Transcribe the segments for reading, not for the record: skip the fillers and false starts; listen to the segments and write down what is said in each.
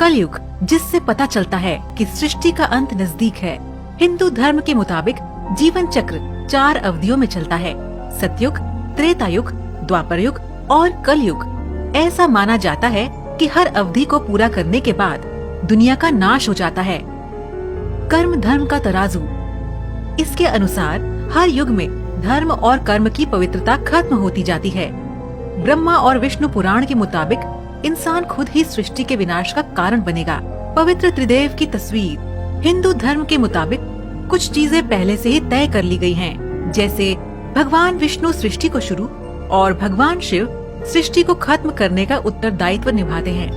कलयुग, जिससे पता चलता है कि सृष्टि का अंत नजदीक है। हिंदू धर्म के मुताबिक जीवन चक्र 4 अवधियों में चलता है: सतयुग, त्रेता युग, द्वापर युग और कलयुग। ऐसा माना जाता है कि हर अवधि को पूरा करने के बाद दुनिया का नाश हो जाता है। कर्म धर्म का तराजू। इसके अनुसार हर युग में धर्म और कर्म की पवित्रता खत्म होती जाती है। ब्रह्मा और विष्णु पुराण के मुताबिक इंसान खुद ही सृष्टि के विनाश का कारण बनेगा। पवित्र त्रिदेव की तस्वीर। हिंदू धर्म के मुताबिक कुछ चीजें पहले से ही तय कर ली गई हैं, जैसे भगवान विष्णु सृष्टि को शुरू और भगवान शिव सृष्टि को खत्म करने का उत्तरदायित्व निभाते हैं।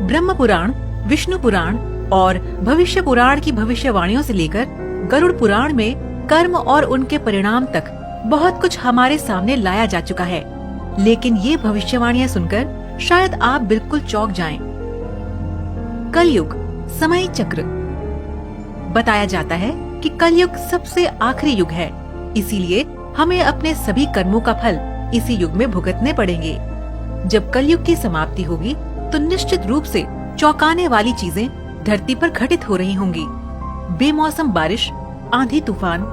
ब्रह्म पुराण, विष्णु पुराण और भविष्य पुराण की भविष्यवाणियों से लेकर गरुड़ पुराण में कर्म और उनके परिणाम तक बहुत कुछ हमारे सामने लाया जा चुका है। लेकिन ये भविष्यवाणियां सुनकर शायद आप बिल्कुल चौंक जाएं। कलयुग, समय चक्र। बताया जाता है कि कलयुग सबसे आखिरी युग है, इसीलिए हमें अपने सभी कर्मों का फल इसी युग में भुगतने पड़ेंगे। जब कलयुग की समाप्ति होगी तो निश्चित रूप से चौंकाने वाली चीजें धरती पर घटित हो रही होंगी। बेमौसम बारिश, आंधी तूफान,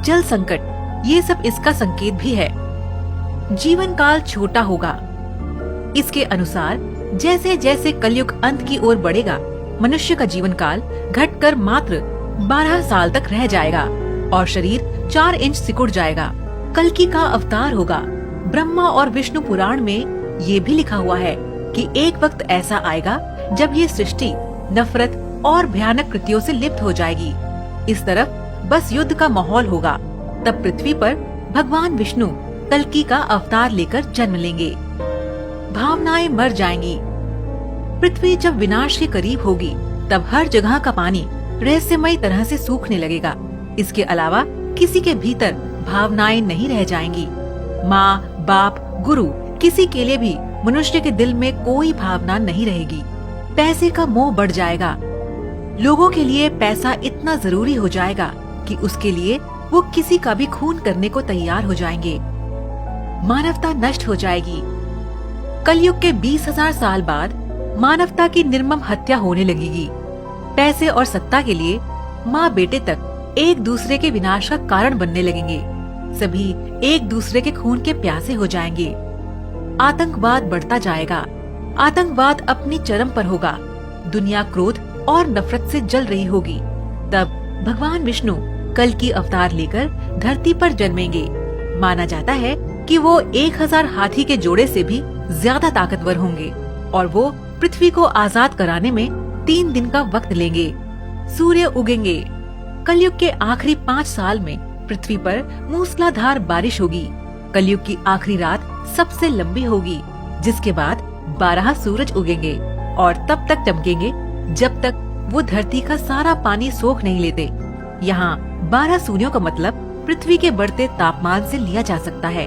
जल संकट, ये सब इसका संकेत भी है। जीवन काल छोटा होगा। इसके अनुसार जैसे जैसे कलयुग अंत की ओर बढ़ेगा, मनुष्य का जीवन काल घटकर मात्र 12 साल तक रह जाएगा और शरीर 4 इंच सिकुड़ जाएगा। कल्कि का अवतार होगा। ब्रह्मा और विष्णु पुराण में ये भी लिखा हुआ है कि एक वक्त ऐसा आएगा जब ये सृष्टि नफरत और भयानक कृत्यों से लिप्त हो जाएगी। इस तरफ बस युद्ध का माहौल होगा। तब पृथ्वी पर भगवान विष्णु कल्कि का अवतार लेकर जन्म लेंगे। भावनाएं मर जाएंगी। पृथ्वी जब विनाश के करीब होगी तब हर जगह का पानी रहस्यमयी तरह से सूखने लगेगा। इसके अलावा किसी के भीतर भावनाएं नहीं रह जाएंगी। माँ, बाप, गुरु, किसी के लिए भी मनुष्य के दिल में कोई भावना नहीं रहेगी। पैसे का मोह बढ़ जाएगा। लोगों के लिए पैसा इतना जरूरी हो जाएगा कि उसके लिए वो किसी का भी खून करने को तैयार हो जाएंगे। मानवता नष्ट हो जाएगी। कलयुग के 20,000 साल बाद मानवता की निर्मम हत्या होने लगेगी। पैसे और सत्ता के लिए माँ बेटे तक एक दूसरे के विनाश का कारण बनने लगेंगे। सभी एक दूसरे के खून के प्यासे हो जाएंगे। आतंकवाद बढ़ता जाएगा। आतंकवाद अपनी चरम पर होगा। दुनिया क्रोध और नफरत से जल रही होगी। तब भगवान विष्णु कल्कि अवतार लेकर धरती पर जन्मेंगे। माना जाता है कि वो 1000 हाथी के जोड़े से भी ज्यादा ताकतवर होंगे और वो पृथ्वी को आजाद कराने में 3 दिन का वक्त लेंगे। सूर्य उगेंगे। कलयुग के आखिरी 5 साल में पृथ्वी पर मूसलाधार बारिश होगी। कलयुग की आखिरी रात सबसे लंबी होगी, जिसके बाद 12 सूरज उगेंगे और तब तक चमकेंगे जब तक वो धरती का सारा पानी सोख नहीं लेते। यहाँ 12 सूर्यों का मतलब पृथ्वी के बढ़ते तापमान से लिया जा सकता है।